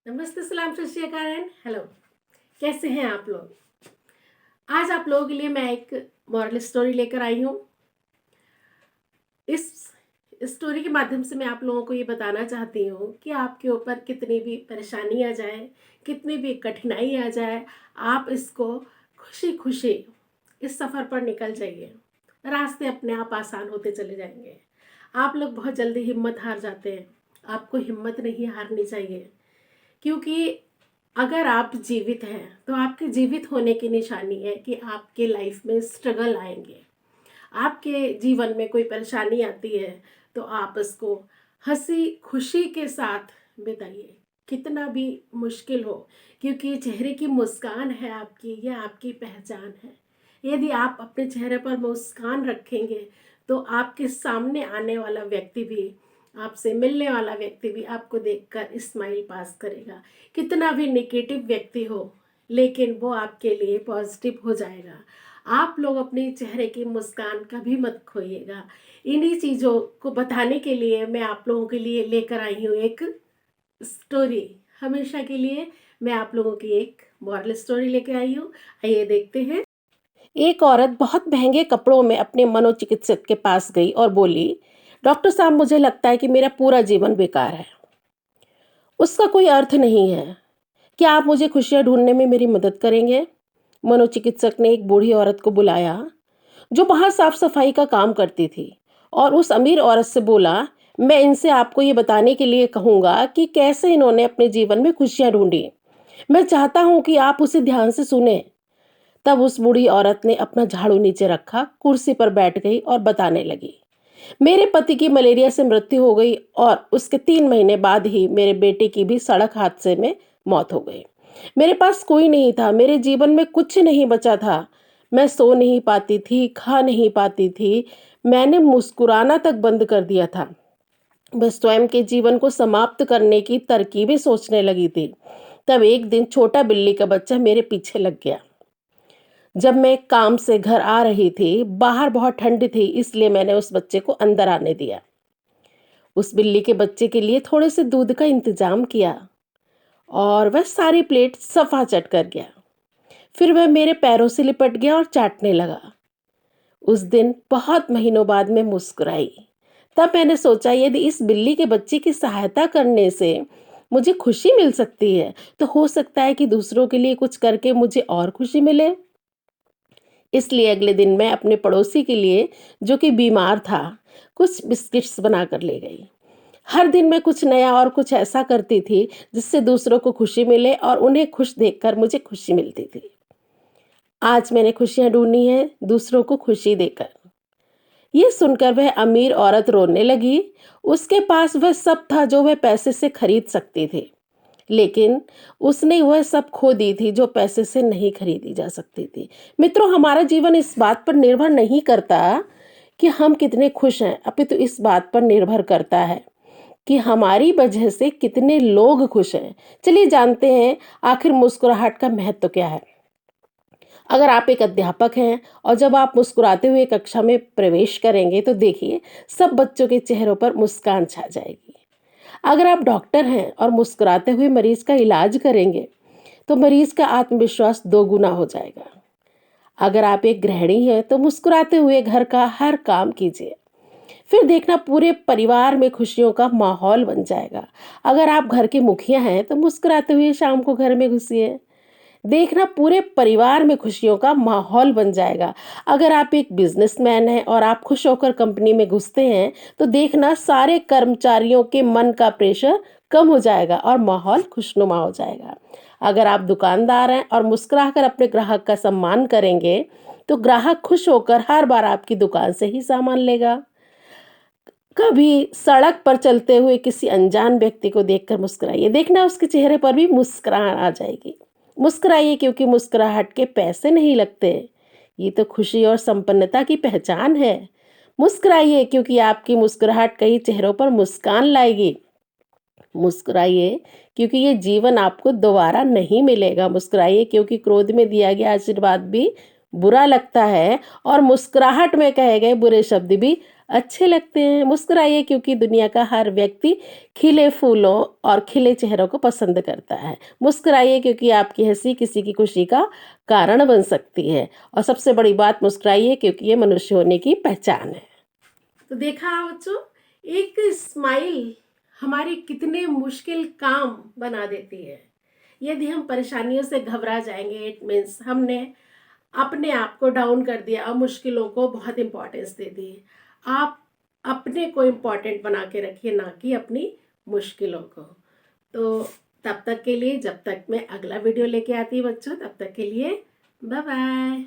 नमस्ते, सलाम, सत श्री अकाल एंड हेलो। कैसे हैं आप लोग? आज आप लोगों के लिए मैं एक मॉरल स्टोरी लेकर आई हूँ। इस स्टोरी के माध्यम से मैं आप लोगों को ये बताना चाहती हूँ कि आपके ऊपर कितनी भी परेशानी आ जाए, कितनी भी कठिनाई आ जाए, आप इसको खुशी खुशी इस सफ़र पर निकल जाइए। रास्ते अपने आप आसान होते चले जाएंगे। आप लोग बहुत जल्दी हिम्मत हार जाते हैं। आपको हिम्मत नहीं हारनी चाहिए, क्योंकि अगर आप जीवित हैं तो आपके जीवित होने की निशानी है कि आपके लाइफ में स्ट्रगल आएंगे। आपके जीवन में कोई परेशानी आती है तो आप उसको हंसी खुशी के साथ बिताइए, कितना भी मुश्किल हो, क्योंकि चेहरे की मुस्कान है आपकी, यह आपकी पहचान है। यदि आप अपने चेहरे पर मुस्कान रखेंगे तो आपके सामने आने वाला व्यक्ति भी, आपसे मिलने वाला व्यक्ति भी आपको देखकर स्माइल पास करेगा। कितना भी नेगेटिव व्यक्ति हो, लेकिन वो आपके लिए पॉजिटिव हो जाएगा। आप लोग अपने चेहरे की मुस्कान कभी मत खोइएगा। इन्हीं चीज़ों को बताने के लिए मैं आप लोगों के लिए लेकर आई हूँ एक स्टोरी। हमेशा के लिए मैं आप लोगों की एक मॉरल स्टोरी लेकर आई हूँ। आइए देखते हैं। एक औरत बहुत महंगे कपड़ों में अपने मनोचिकित्सक के पास गई और बोली, डॉक्टर साहब, मुझे लगता है कि मेरा पूरा जीवन बेकार है, उसका कोई अर्थ नहीं है। क्या आप मुझे खुशियाँ ढूंढने में मेरी मदद करेंगे? मनोचिकित्सक ने एक बूढ़ी औरत को बुलाया जो बाहर साफ सफाई का काम करती थी, और उस अमीर औरत से बोला, मैं इनसे आपको ये बताने के लिए कहूँगा कि कैसे इन्होंने अपने जीवन में खुशियाँ ढूंढी। मैं चाहता हूँ कि आप उसे ध्यान से सुने। तब उस बूढ़ी औरत ने अपना झाड़ू नीचे रखा, कुर्सी पर बैठ गई और बताने लगी, मेरे पति की मलेरिया से मृत्यु हो गई और उसके 3 महीने बाद ही मेरे बेटे की भी सड़क हादसे में मौत हो गई। मेरे पास कोई नहीं था, मेरे जीवन में कुछ नहीं बचा था। मैं सो नहीं पाती थी, खा नहीं पाती थी, मैंने मुस्कुराना तक बंद कर दिया था। मैं स्वयं के जीवन को समाप्त करने की तरकीबें सोचने लगी थी। तब एक दिन छोटा बिल्ली का बच्चा मेरे पीछे लग गया। जब मैं काम से घर आ रही थी, बाहर बहुत ठंड थी, इसलिए मैंने उस बच्चे को अंदर आने दिया। उस बिल्ली के बच्चे के लिए थोड़े से दूध का इंतजाम किया और वह सारी प्लेट सफा चट कर गया। फिर वह मेरे पैरों से लिपट गया और चाटने लगा। उस दिन बहुत महीनों बाद मैं मुस्कुराई। तब मैंने सोचा, यदि इस बिल्ली के बच्चे की सहायता करने से मुझे खुशी मिल सकती है, तो हो सकता है कि दूसरों के लिए कुछ करके मुझे और खुशी मिले। इसलिए अगले दिन मैं अपने पड़ोसी के लिए, जो कि बीमार था, कुछ बिस्किट्स बना कर ले गई। हर दिन मैं कुछ नया और कुछ ऐसा करती थी जिससे दूसरों को खुशी मिले और उन्हें खुश देखकर मुझे खुशी मिलती थी। आज मैंने खुशियां ढूंढी हैं दूसरों को खुशी देकर। ये सुनकर वह अमीर औरत रोने लगी। उसके पास वह सब था जो वह पैसे से खरीद सकती थी, लेकिन उसने वह सब खो दी थी जो पैसे से नहीं खरीदी जा सकती थी। मित्रों, हमारा जीवन इस बात पर निर्भर नहीं करता कि हम कितने खुश हैं, अपितु इस बात पर निर्भर करता है कि हमारी वजह से कितने लोग खुश हैं। चलिए जानते हैं आखिर मुस्कुराहट का महत्व क्या है। अगर आप एक अध्यापक हैं और जब आप मुस्कुराते हुए कक्षा में प्रवेश करेंगे तो देखिए, सब बच्चों के चेहरों पर मुस्कान छा जाएगी। अगर आप डॉक्टर हैं और मुस्कुराते हुए मरीज का इलाज करेंगे तो मरीज का आत्मविश्वास 2 गुना हो जाएगा। अगर आप एक गृहिणी हैं तो मुस्कुराते हुए घर का हर काम कीजिए, फिर देखना पूरे परिवार में खुशियों का माहौल बन जाएगा। अगर आप घर के मुखिया हैं तो मुस्कुराते हुए शाम को घर में घुसिए, देखना पूरे परिवार में खुशियों का माहौल बन जाएगा। अगर आप एक बिजनेसमैन हैं और आप खुश होकर कंपनी में घुसते हैं तो देखना सारे कर्मचारियों के मन का प्रेशर कम हो जाएगा और माहौल खुशनुमा हो जाएगा। अगर आप दुकानदार हैं और मुस्कुराकर अपने ग्राहक का सम्मान करेंगे तो ग्राहक खुश होकर हर बार आपकी दुकान से ही सामान लेगा। कभी सड़क पर चलते हुए किसी अनजान व्यक्ति को देखकर मुस्कुराइए, देखना उसके चेहरे पर भी मुस्कुराहट आ जाएगी। मुस्कुराइए, क्योंकि मुस्कुराहट के पैसे नहीं लगते, ये तो खुशी और संपन्नता की पहचान है। मुस्कुराइए, क्योंकि आपकी मुस्कुराहट कई चेहरों पर मुस्कान लाएगी। मुस्कुराइए, क्योंकि ये जीवन आपको दोबारा नहीं मिलेगा। मुस्कुराइए, क्योंकि क्रोध में दिया गया आशीर्वाद भी बुरा लगता है और मुस्कुराहट में कहे गए बुरे शब्द भी अच्छे लगते हैं। मुस्कुराइए क्योंकि दुनिया का हर व्यक्ति खिले फूलों और खिले चेहरों को पसंद करता है। मुस्कुराइए क्योंकि आपकी हंसी किसी की खुशी का कारण बन सकती है। और सबसे बड़ी बात, मुस्कुराइए क्योंकि ये मनुष्य होने की पहचान है। तो देखा बच्चों, एक स्माइल हमारे कितने मुश्किल काम बना देती है। यदि हम परेशानियों से घबरा जाएंगे, इट मीन्स हमने अपने आप को डाउन कर दिया और मुश्किलों को बहुत इम्पोर्टेंस दे दी। आप अपने को इम्पोर्टेंट बना के रखिए, ना कि अपनी मुश्किलों को। तो तब तक के लिए, जब तक मैं अगला वीडियो लेके आती हूँ बच्चों, तब तक के लिए बाय बाय।